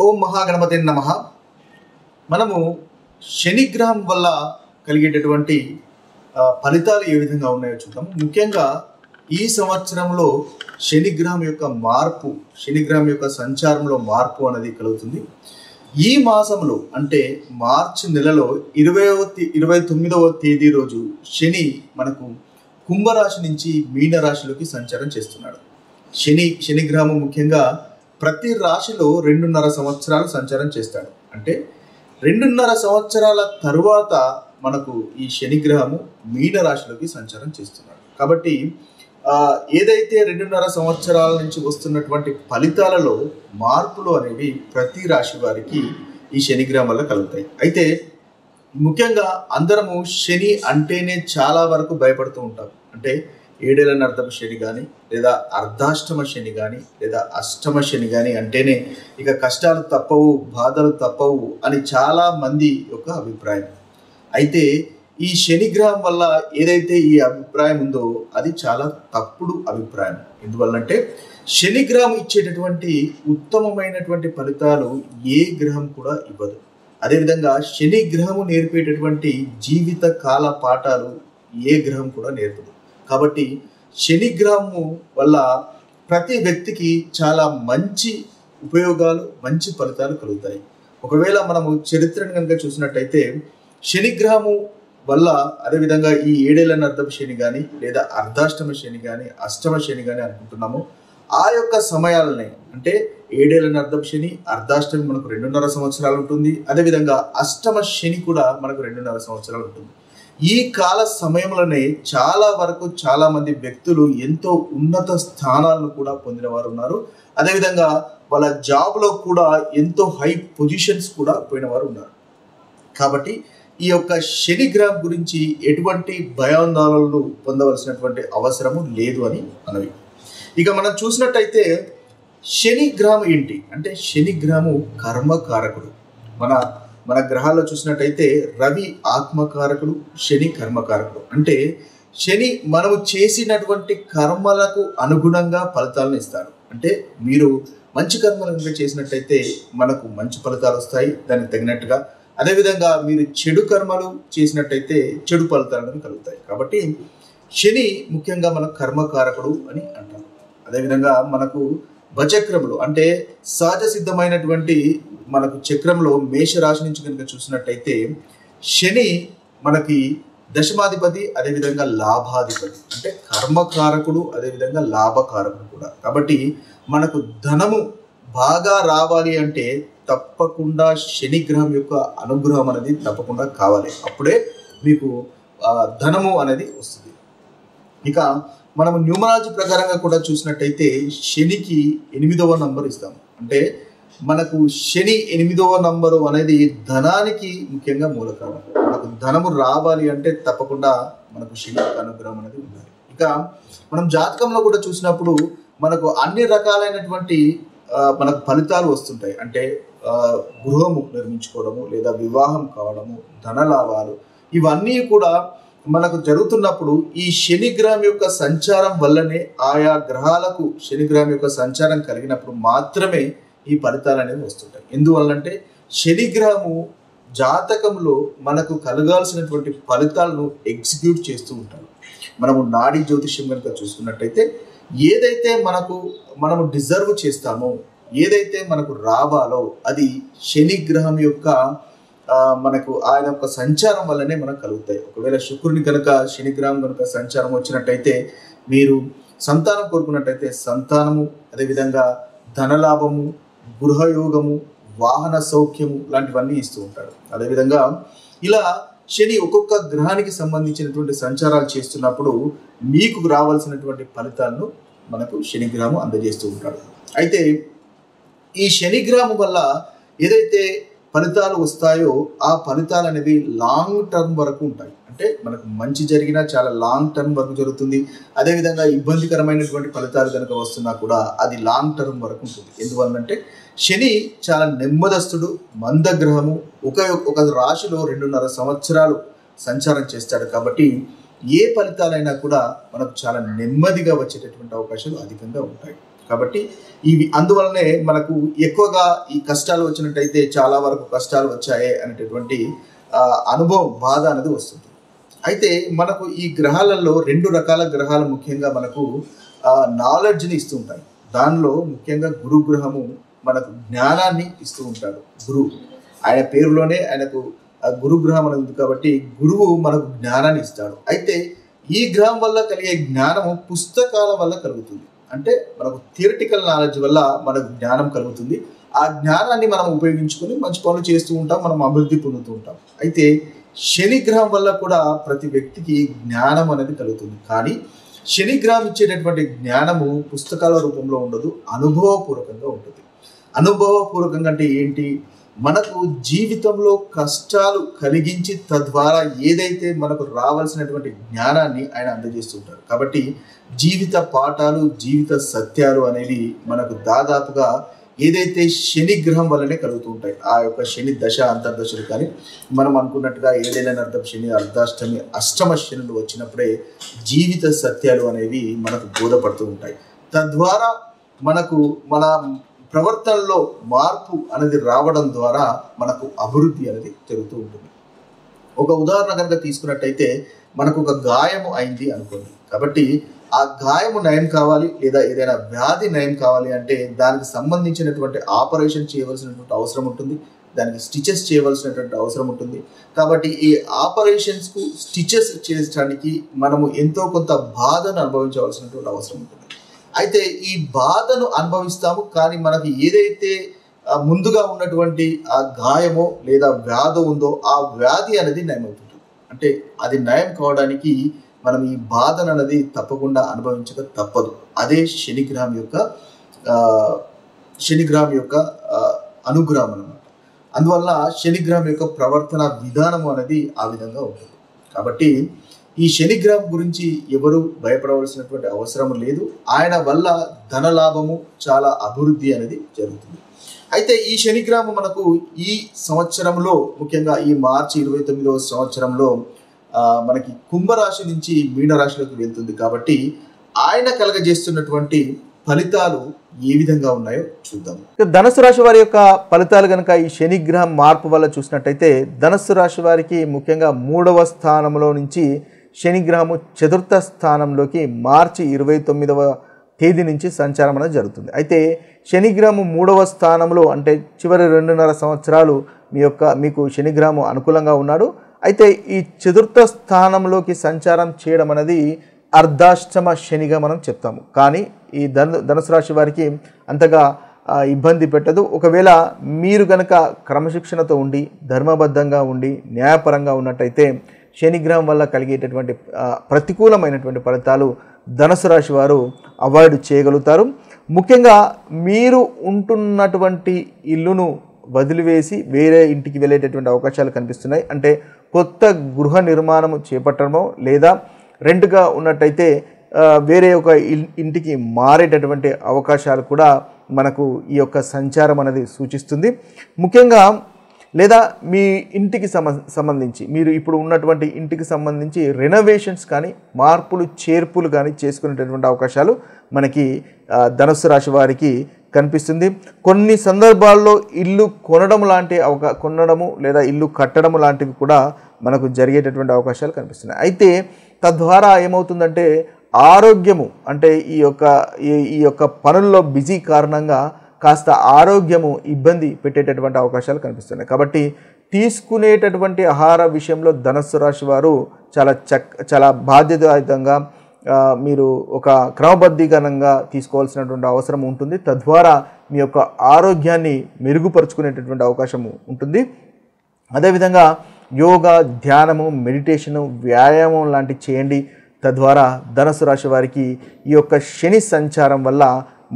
ఓం మహాగణపతి నమః. మనము శనిగ్రహం వల్ల కలిగేటటువంటి ఫలితాలు ఏ విధంగా ఉన్నాయో చూద్దాం. ముఖ్యంగా ఈ సంవత్సరంలో శనిగ్రహం యొక్క మార్పు, శనిగ్రహం యొక్క సంచారంలో మార్పు అనేది కలుగుతుంది. ఈ మాసంలో అంటే మార్చి నెలలో 29వ తేదీ రోజు శని మనకు కుంభరాశి నుంచి మీనరాశిలోకి సంచారం చేస్తున్నాడు. శనిగ్రహం ముఖ్యంగా ప్రతి రాశిలో 2.5 సంవత్సరాలు సంచారం చేస్తాడు. అంటే 2.5 సంవత్సరాల తరువాత మనకు ఈ శనిగ్రహము మీనరాశిలోకి సంచారం చేస్తున్నాడు. కాబట్టి ఏదైతే 2.5 సంవత్సరాల నుంచి వస్తున్నటువంటి ఫలితాలలో మార్పులు అనేవి ప్రతి రాశి వారికి ఈ శనిగ్రహం వల్ల కలుగుతాయి. అయితే ముఖ్యంగా అందరము శని అంటేనే చాలా వరకు భయపడుతూ ఉంటాం. అంటే 7 ఏళ్ల అర్ధమ శని కానీ, లేదా అర్ధాష్టమ శని కానీ, లేదా అష్టమ శని కానీ అంటేనే ఇక కష్టాలు తప్పవు, బాధలు తప్పవు అని చాలా మంది యొక్క అభిప్రాయం. అయితే ఈ శనిగ్రహం వల్ల ఏదైతే ఈ అభిప్రాయం ఉందో అది చాలా తప్పుడు అభిప్రాయం. ఎందువల్లంటే శనిగ్రహం ఇచ్చేటటువంటి ఉత్తమమైనటువంటి ఫలితాలు ఏ గ్రహం కూడా ఇవ్వదు. అదేవిధంగా శనిగ్రహము నేర్పేటటువంటి జీవిత కాల పాఠాలు ఏ గ్రహం కూడా నేర్పదు. కాబట్టి శనిగ్రహము వల్ల ప్రతి వ్యక్తికి చాలా మంచి ఉపయోగాలు, మంచి ఫలితాలు కలుగుతాయి. ఒకవేళ మనము చరిత్రను కనుక చూసినట్టయితే శనిగ్రహము వల్ల అదేవిధంగా ఈ 7 ఏళ్ల అర్ధమ శని కానీ, లేదా అర్ధాష్టమ శని కానీ, అష్టమ శని కానీ అనుకుంటున్నాము. ఆ యొక్క సమయాలనే అంటే 7 ఏళ్ల అర్ధమ శని, అర్ధాష్టమి మనకు 2.5 సంవత్సరాలు ఉంటుంది. అదేవిధంగా అష్టమ శని కూడా మనకు 2.5 సంవత్సరాలు ఉంటుంది. ఈ కాల సమయంలోనే చాలా మంది వ్యక్తులు ఎంతో ఉన్నత స్థానాలను కూడా పొందిన వారు ఉన్నారు. అదేవిధంగా వాళ్ళ జాబ్లో కూడా ఎంతో హై పొజిషన్స్ కూడా పోయిన వారు ఉన్నారు. కాబట్టి ఈ యొక్క శనిగ్రహం గురించి ఎటువంటి భయాందోళనలు పొందవలసినటువంటి అవసరము లేదు అని మనవి. ఇక మనం చూసినట్టయితే శనిగ్రహం ఏంటి అంటే శనిగ్రహము కర్మకారకుడు. మన గ్రహాల్లో చూసినట్టయితే రవి ఆత్మకారకుడు, శని కర్మకారకుడు. అంటే శని మనము చేసినటువంటి కర్మలకు అనుగుణంగా ఫలితాలను ఇస్తాడు. అంటే మీరు మంచి కర్మలు చేసినట్టయితే మనకు మంచి ఫలితాలు వస్తాయి దానికి తగినట్టుగా. అదేవిధంగా మీరు చెడు కర్మలు చేసినట్టయితే చెడు ఫలితాలను కలుగుతాయి. కాబట్టి శని ముఖ్యంగా మన కర్మకారకుడు అని అంటారు. అదేవిధంగా మనకు భచక్రములు అంటే సహజ సిద్ధమైనటువంటి మనకు చక్రంలో మేషరాశి నుంచి కనుక చూసినట్టయితే శని మనకి దశమాధిపతి, అదేవిధంగా లాభాధిపతి. అంటే కర్మకారకుడు, అదేవిధంగా లాభకారకుడు కూడా. కాబట్టి మనకు ధనము బాగా రావాలి అంటే తప్పకుండా శనిగ్రహం యొక్క అనుగ్రహం అనేది తప్పకుండా కావాలి. అప్పుడే మీకు ధనము అనేది వస్తుంది. ఇక మనము న్యూమరాలజీ ప్రకారంగా కూడా చూసినట్టయితే శనికి 8వ నంబర్ ఇస్తాము. అంటే మనకు శని 8వ నంబరు అనేది ధనానికి ముఖ్యంగా మూలకారణం. మనకు ధనము రావాలి అంటే తప్పకుండా మనకు శని అనుగ్రహం అనేది ఉండాలి. ఇక మనం జాతకంలో కూడా చూసినప్పుడు మనకు అన్ని రకాలైనటువంటి మనకు ఫలితాలు వస్తుంటాయి. అంటే గృహము నిర్మించుకోవడము, లేదా వివాహం కావడము, ధనలాభాలు, ఇవన్నీ కూడా మనకు జరుగుతున్నప్పుడు ఈ శనిగ్రహం యొక్క సంచారం వల్లనే, ఆయా గ్రహాలకు శనిగ్రహం యొక్క సంచారం కలిగినప్పుడు మాత్రమే ఈ ఫలితాలు అనేవి వస్తుంటాయి. ఎందువల్లంటే శనిగ్రహము జాతకంలో మనకు కలగాల్సినటువంటి ఫలితాలను ఎగ్జిక్యూట్ చేస్తూ ఉంటాడు. మనము నాడీ జ్యోతిష్యం కనుక చూసుకున్నట్టయితే ఏదైతే మనము డిజర్వ్ చేస్తామో, ఏదైతే మనకు రావాలో అది శనిగ్రహం యొక్క మనకు ఆయన యొక్క సంచారం వల్లనే మనకు కలుగుతాయి. ఒకవేళ శుక్రుని కనుక శనిగ్రహం కనుక సంచారం వచ్చినట్టయితే మీరు సంతానం కోరుకున్నట్టయితే సంతానము, అదేవిధంగా ధనలాభము, గృహయోగము, వాహన సౌఖ్యము లాంటివన్నీ ఇస్తూ ఉంటాడు. అదేవిధంగా ఇలా శని ఒక్కొక్క గ్రహానికి సంబంధించినటువంటి సంచారాలు చేస్తున్నప్పుడు మీకు రావాల్సినటువంటి ఫలితాలను మనకు శనిగ్రహము అందజేస్తూ ఉంటాడు. అయితే ఈ శనిగ్రహం వల్ల ఏదైతే ఫలితాలు వస్తాయో ఆ ఫలితాలు అనేవి లాంగ్ టర్మ్ వరకు ఉంటాయి. అంటే మనకు మంచి జరిగినా చాలా లాంగ్ టర్మ్ వరకు జరుగుతుంది. అదేవిధంగా ఇబ్బందికరమైనటువంటి ఫలితాలు కనుక వస్తున్నా కూడా అది లాంగ్ టర్మ్ వరకు ఉంటుంది. ఎందువల్లంటే శని చాలా నెమ్మదస్తుడు, మందగ్రహము. ఒక రాశిలో 2.5 సంవత్సరాలు సంచారం చేస్తాడు. కాబట్టి ఏ ఫలితాలైనా కూడా మనకు చాలా నెమ్మదిగా వచ్చేటటువంటి అవకాశాలు అధికంగా ఉంటాయి. కాబట్టి ఇవి అందువల్లనే మనకు ఎక్కువగా ఈ కష్టాలు వచ్చినట్టయితే చాలా వరకు కష్టాలు వచ్చాయి అనేటటువంటి అనుభవం, బాధ అనేది వస్తుంది. అయితే మనకు ఈ గ్రహాలలో 2 రకాల గ్రహాలు ముఖ్యంగా మనకు నాలెడ్జ్ని ఇస్తూ ఉంటాయి. దానిలో ముఖ్యంగా గురుగ్రహము మనకు జ్ఞానాన్ని ఇస్తూ ఉంటాడు. గురువు ఆయన పేరులోనే ఆయనకు గురుగ్రహం అనేది ఉంది కాబట్టి గురువు మనకు జ్ఞానాన్ని ఇస్తాడు. అయితే ఈ గ్రహం వల్ల కలిగే జ్ఞానము పుస్తకాల వల్ల కలుగుతుంది. అంటే మనకు థియరిటికల్ నాలెడ్జ్ వల్ల మనకు జ్ఞానం కలుగుతుంది. ఆ జ్ఞానాన్ని మనం ఉపయోగించుకొని మంచి పనులు చేస్తూ ఉంటాం, మనం అభివృద్ధి పొందుతూ ఉంటాం. అయితే శని గ్రహం వల్ల కూడా ప్రతి వ్యక్తికి జ్ఞానం అనేది కలుగుతుంది. కానీ శని గ్రహం ఇచ్చేటటువంటి జ్ఞానము పుస్తకాల రూపంలో ఉండదు, అనుభవపూర్వకంగా ఉంటుంది. అనుభవపూర్వకంగా అంటే ఏంటి? మనకు జీవితంలో కష్టాలు కలిగించి తద్వారా ఏదైతే మనకు రావాల్సినటువంటి జ్ఞానాన్ని ఆయన అందజేస్తుంటారు. కాబట్టి జీవిత పాఠాలు, జీవిత సత్యాలు అనేవి మనకు దాదాపుగా ఏదైతే శని గ్రహం వల్లనే కలుగుతూ ఉంటాయి. ఆ యొక్క శని దశ అంతర్దశలు కానీ మనం అనుకున్నట్టుగా ఏదైనా అర్థం శని, అర్ధాష్టమి, అష్టమ శనులు వచ్చినప్పుడే జీవిత సత్యాలు అనేవి మనకు బోధపడుతూ ఉంటాయి. తద్వారా మనకు మన ప్రవర్తనలో మార్పు అనేది రావడం ద్వారా మనకు అభివృద్ధి అనేది జరుగుతూ ఉంటుంది. ఒక ఉదాహరణ కనుక తీసుకున్నట్టయితే మనకు ఒక గాయము అయింది అనుకోండి. కాబట్టి ఆ గాయము నయం కావాలి లేదా ఏదైనా వ్యాధి నయం కావాలి అంటే దానికి సంబంధించినటువంటి ఆపరేషన్ చేయవలసినటువంటి అవసరం ఉంటుంది, దానికి స్టిచెస్ చేయవలసినటువంటి అవసరం ఉంటుంది. కాబట్టి ఈ ఆపరేషన్స్కు స్టిచెస్ చేయడానికి మనము ఎంతో కొంత బాధను అనుభవించవలసినటువంటి అవసరం ఉంటుంది. అయితే ఈ బాధను అనుభవిస్తాము, కానీ మనకి ఏదైతే ముందుగా ఉన్నటువంటి ఆ గాయమో లేదా వ్యాధి ఉందో ఆ వ్యాధి అనేది నయమవుతుంటుంది. అంటే అది నయం కావడానికి మనం ఈ బాధను అనేది తప్పకుండా అనుభవించక తప్పదు. అదే శనిగ్రహం యొక్క అనుగ్రహం అన్నమాట. అందువల్ల శనిగ్రహం యొక్క ప్రవర్తన విధానం అనేది ఆ విధంగా ఉంటుంది. కాబట్టి ఈ శనిగ్రహం గురించి ఎవరు భయపడవలసినటువంటి అవసరం లేదు. ఆయన వల్ల ధనలాభము, చాలా అభివృద్ధి అనేది జరుగుతుంది. అయితే ఈ శనిగ్రహం మనకు ఈ సంవత్సరంలో ముఖ్యంగా ఈ మార్చి 29వ సంవత్సరంలో మనకి కుంభరాశి నుంచి మీనరాశిలోకి వెళ్తుంది. కాబట్టి ఆయన కలగజేస్తున్నటువంటి ఫలితాలు ఏ విధంగా ఉన్నాయో చూద్దాం. ధనుసు రాశి వారి యొక్క ఫలితాలు కనుక ఈ శనిగ్రహం మార్పు వల్ల చూసినట్టయితే ధనుసు రాశి వారికి ముఖ్యంగా 3వ స్థానంలో నుంచి శనిగ్రహము 4వ స్థానంలోకి మార్చి 29వ తేదీ నుంచి సంచారం అనేది జరుగుతుంది. అయితే శనిగ్రహము 3వ స్థానంలో అంటే చివరి 2.5 సంవత్సరాలు మీకు శనిగ్రహము అనుకూలంగా ఉన్నాడు. అయితే ఈ 4వ స్థానంలోకి సంచారం చేయడం అనేది అర్ధాష్టమ శనిగా మనం చెప్తాము. కానీ ఈ ధనుసు రాశి వారికి అంతగా ఇబ్బంది పెట్టదు. ఒకవేళ మీరు గనక క్రమశిక్షణతో ఉండి ధర్మబద్ధంగా ఉండి న్యాయపరంగా ఉన్నట్టయితే శనిగ్రహం వల్ల కలిగేటటువంటి ప్రతికూలమైనటువంటి ఫలితాలు ధనుసు రాశి వారు అవాయిడ్ చేయగలుగుతారు. ముఖ్యంగా మీరు ఉంటున్నటువంటి ఇల్లును వదిలివేసి వేరే ఇంటికి వెళ్ళేటటువంటి అవకాశాలు కనిపిస్తున్నాయి. అంటే కొత్త గృహ నిర్మాణం చేపట్టడమో లేదా రెంట్గా ఉన్నట్టయితే వేరే ఒక ఇంటికి మారేటటువంటి అవకాశాలు కూడా మనకు ఈ యొక్క సంచారం అనేది సూచిస్తుంది. ముఖ్యంగా లేదా మీ ఇంటికి సంబంధించి మీరు ఇప్పుడు ఉన్నటువంటి ఇంటికి సంబంధించి రెనోవేషన్స్ కానీ మార్పులు చేర్పులు కానీ చేసుకునేటటువంటి అవకాశాలు మనకి ధనుసు రాశి వారికి కనిపిస్తుంది. కొన్ని సందర్భాల్లో ఇల్లు కొనడము లేదా ఇల్లు కట్టడము లాంటివి కూడా మనకు జరిగేటటువంటి అవకాశాలు కనిపిస్తున్నాయి. అయితే తద్వారా ఏమవుతుందంటే ఆరోగ్యము అంటే ఈ యొక్క పనుల్లో బిజీ కారణంగా కాస్త ఆరోగ్యము ఇబ్బంది పెట్టేటటువంటి అవకాశాలు కనిపిస్తున్నాయి. కాబట్టి తీసుకునేటటువంటి ఆహార విషయంలో ధనుసు రాశి వారు చాలా బాధ్యతాయుతంగా మీరు ఒక క్రమబద్ధీకరణంగా తీసుకోవాల్సినటువంటి అవసరం ఉంటుంది. తద్వారా మీ యొక్క ఆరోగ్యాన్ని మెరుగుపరుచుకునేటటువంటి అవకాశం ఉంటుంది. అదేవిధంగా యోగా, ధ్యానము, మెడిటేషను, వ్యాయామం లాంటివి చేయండి. తద్వారా ధనుసు రాశి వారికి ఈ యొక్క శని సంచారం వల్ల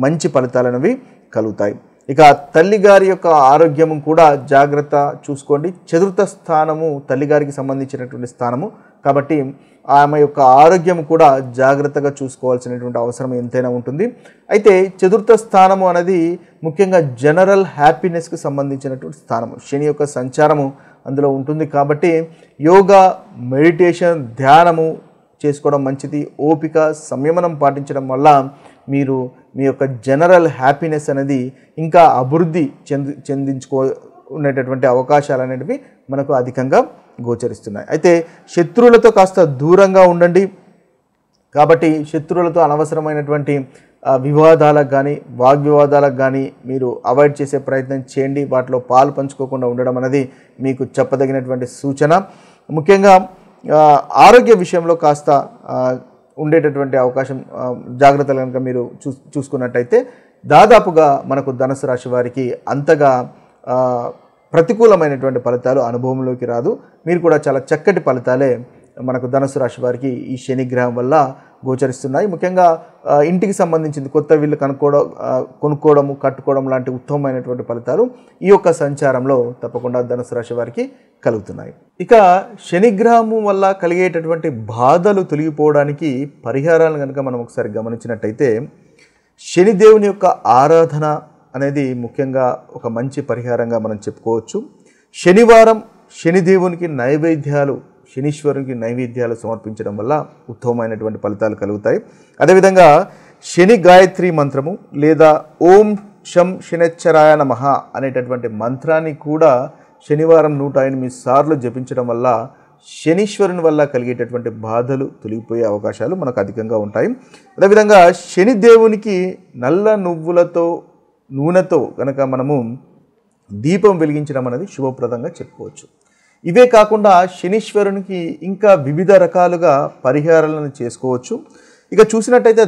మంచి ఫలితాలు అనేవి కలుగుతాయి. ఇక తల్లిగారి యొక్క ఆరోగ్యము కూడా జాగ్రత్త చూసుకోండి. 4వ స్థానము తల్లిగారికి సంబంధించినటువంటి స్థానము కాబట్టి ఆమె యొక్క ఆరోగ్యం కూడా జాగ్రత్తగా చూసుకోవాల్సినటువంటి అవసరం ఎంతైనా ఉంటుంది. అయితే 4వ స్థానము అనేది ముఖ్యంగా జనరల్ హ్యాపీనెస్కి సంబంధించినటువంటి స్థానము. శని యొక్క సంచారము అందులో ఉంటుంది కాబట్టి యోగా, మెడిటేషన్, ధ్యానము చేసుకోవడం మంచిది. ఓపిక, సంయమనం పాటించడం వల్ల మీరు మీ యొక్క జనరల్ హ్యాపీనెస్ అనేది ఇంకా అభివృద్ధి ఉండేటటువంటి అవకాశాలు అనేటివి మనకు అధికంగా గోచరిస్తున్నాయి. అయితే శత్రువులతో కాస్త దూరంగా ఉండండి. కాబట్టి శత్రువులతో అనవసరమైనటువంటి వివాదాలకు కానీ వాగ్వివాదాలకు కానీ మీరు అవాయిడ్ చేసే ప్రయత్నం చేయండి. వాటిలో పాలు పంచుకోకుండా ఉండడం అనేది మీకు చెప్పదగినటువంటి సూచన. ముఖ్యంగా ఆరోగ్య విషయంలో కాస్త ఉండేటటువంటి అవకాశం జాగ్రత్తలు కనుక మీరు చూసుకున్నట్టయితే దాదాపుగా మనకు ధనుసు రాశి వారికి అంతగా ప్రతికూలమైనటువంటి ఫలితాలు అనుభవంలోకి రాదు. మీరు కూడా చాలా చక్కటి ఫలితాలే మనకు ధనుసు రాశి వారికి ఈ శనిగ్రహం వల్ల గోచరిస్తున్నాయి. ముఖ్యంగా ఇంటికి సంబంధించింది కొత్త వీళ్ళు కొనుక్కోవడము కట్టుకోవడం లాంటి ఉత్తమమైనటువంటి ఫలితాలు ఈ యొక్క సంచారంలో తప్పకుండా ధనుసు రాశి వారికి కలుగుతున్నాయి. ఇక శనిగ్రహము వల్ల కలిగేటటువంటి బాధలు తొలగిపోవడానికి పరిహారాలను కనుక మనం ఒకసారి గమనించినట్టయితే శనిదేవుని యొక్క ఆరాధన అనేది ముఖ్యంగా ఒక మంచి పరిహారంగా మనం చెప్పుకోవచ్చు. శనివారం శనిదేవునికి శనీశ్వరునికి నైవేద్యాలు సమర్పించడం వల్ల ఉత్తమమైనటువంటి ఫలితాలు కలుగుతాయి. అదేవిధంగా శని గాయత్రి మంత్రము లేదా ఓం శం శనిశ్చరాయ నమః అనేటటువంటి మంత్రాన్ని కూడా శనివారం 108 సార్లు జపించడం వల్ల శనీశ్వరుని వల్ల కలిగేటటువంటి బాధలు తొలగిపోయే అవకాశాలు మనకు అధికంగా ఉంటాయి. అదేవిధంగా శనిదేవునికి నల్ల నూనెతో కనుక మనము దీపం వెలిగించడం అనేది శుభప్రదంగా చెప్పుకోవచ్చు. ఇవే కాకుండా శనీశ్వరునికి ఇంకా వివిధ రకాలుగా పరిహారాలను చేసుకోవచ్చు. ఇక చూసినట్టయితే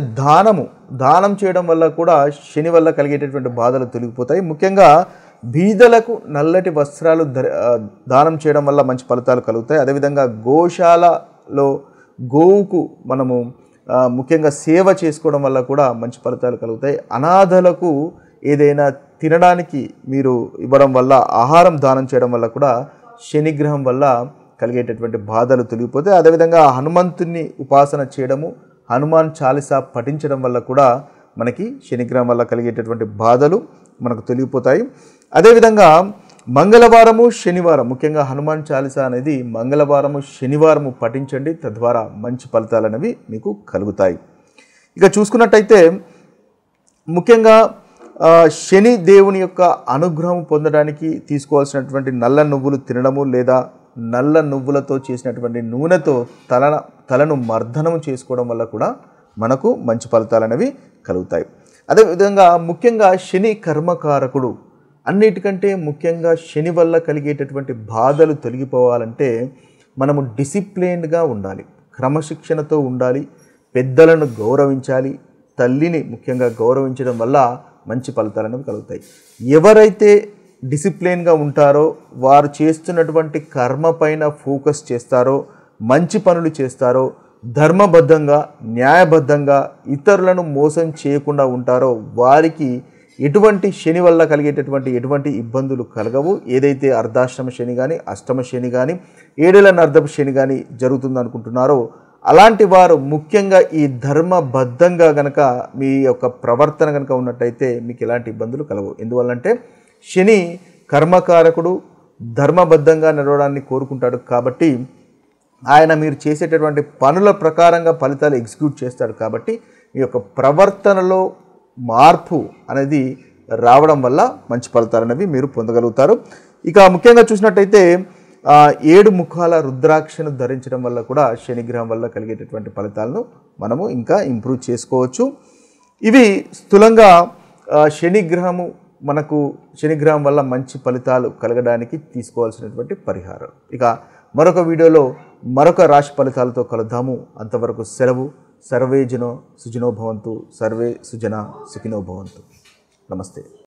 దానం చేయడం వల్ల కూడా శని వల్ల కలిగేటటువంటి బాధలు తొలగిపోతాయి. ముఖ్యంగా బీదలకు నల్లటి వస్త్రాలు దానం చేయడం వల్ల మంచి ఫలితాలు కలుగుతాయి. అదేవిధంగా గోశాలలో గోవుకు మనము ముఖ్యంగా సేవ చేసుకోవడం వల్ల కూడా మంచి ఫలితాలు కలుగుతాయి. అనాథలకు ఏదైనా తినడానికి మీరు ఇవ్వడం వల్ల ఆహారం దానం చేయడం వల్ల కూడా శనిగ్రహం వల్ల కలిగేటటువంటి బాధలు తొలగిపోతాయి. అదేవిధంగా హనుమంతుని ఉపాసన చేయడము హనుమాన్ చాలీసా పఠించడం వల్ల కూడా మనకి శనిగ్రహం వల్ల కలిగేటటువంటి బాధలు మనకు తొలగిపోతాయి. అదేవిధంగా మంగళవారము శనివారం ముఖ్యంగా హనుమాన్ చాలీసా అనేది మంగళవారము శనివారము పఠించండి. తద్వారా మంచి ఫలితాలు అనేవి మీకు కలుగుతాయి. ఇక చూసుకున్నట్టయితే ముఖ్యంగా శని దేవుని యొక్క అనుగ్రహం పొందడానికి తీసుకోవాల్సినటువంటి నల్ల నువ్వులు తినడము లేదా నల్ల నువ్వులతో చేసినటువంటి నూనెతో తలను మర్దనము చేసుకోవడం వల్ల కూడా మనకు మంచి ఫలితాలు అనేవి కలుగుతాయి. అదేవిధంగా ముఖ్యంగా శని కర్మకారకుడు. అన్నిటికంటే ముఖ్యంగా శని వల్ల కలిగేటటువంటి బాధలు తొలగిపోవాలంటే మనము డిసిప్లిన్డ్గా ఉండాలి, క్రమశిక్షణతో ఉండాలి, పెద్దలను గౌరవించాలి, తల్లిని ముఖ్యంగా గౌరవించడం వల్ల మంచి ఫలితాలు అనేవి కలుగుతాయి. ఎవరైతే డిసిప్లిన్గా ఉంటారో వారు చేస్తున్నటువంటి కర్మ పైన ఫోకస్ చేస్తారో, మంచి పనులు చేస్తారో, ధర్మబద్ధంగా న్యాయబద్ధంగా ఇతరులను మోసం చేయకుండా ఉంటారో వారికి ఎటువంటి శని వల్ల కలిగేటటువంటి ఎటువంటి ఇబ్బందులు కలగవు. ఏదైతే అర్ధాష్టమ శని కానీ అష్టమ శని కానీ 7 ఏళ్ల అర్ధపు శని కానీ జరుగుతుందనుకుంటున్నారో అలాంటి వారు ముఖ్యంగా ఈ ధర్మబద్ధంగా గనక మీ యొక్క ప్రవర్తన కనుక ఉన్నట్టయితే మీకు ఎలాంటి ఇబ్బందులు కలగవు. ఎందువల్లంటే శని కర్మకారకుడు, ధర్మబద్ధంగా నడవడాన్ని కోరుకుంటాడు. కాబట్టి ఆయన మీరు చేసేటటువంటి పనుల ప్రకారంగా ఫలితాలు ఎగ్జిక్యూట్ చేస్తాడు. కాబట్టి మీ యొక్క ప్రవర్తనలో మార్పు అనేది రావడం వల్ల మంచి ఫలితాలు అనేవి మీరు పొందగలుగుతారు. ఇక ముఖ్యంగా చూసినట్టయితే 7 ముఖాల రుద్రాక్షను ధరించడం వల్ల కూడా శనిగ్రహం వల్ల కలిగేటటువంటి ఫలితాలను మనము ఇంకా ఇంప్రూవ్ చేసుకోవచ్చు. ఇవి స్థూలంగా శనిగ్రహం వల్ల మంచి ఫలితాలు కలగడానికి తీసుకోవాల్సినటువంటి పరిహారం. ఇక మరొక వీడియోలో మరొక రాశి ఫలితాలతో కలుద్దాము. అంతవరకు సెలవు. సర్వే జనో సుజనో భవంతు, సర్వే సుజన సుఖినో భవంతు. నమస్తే.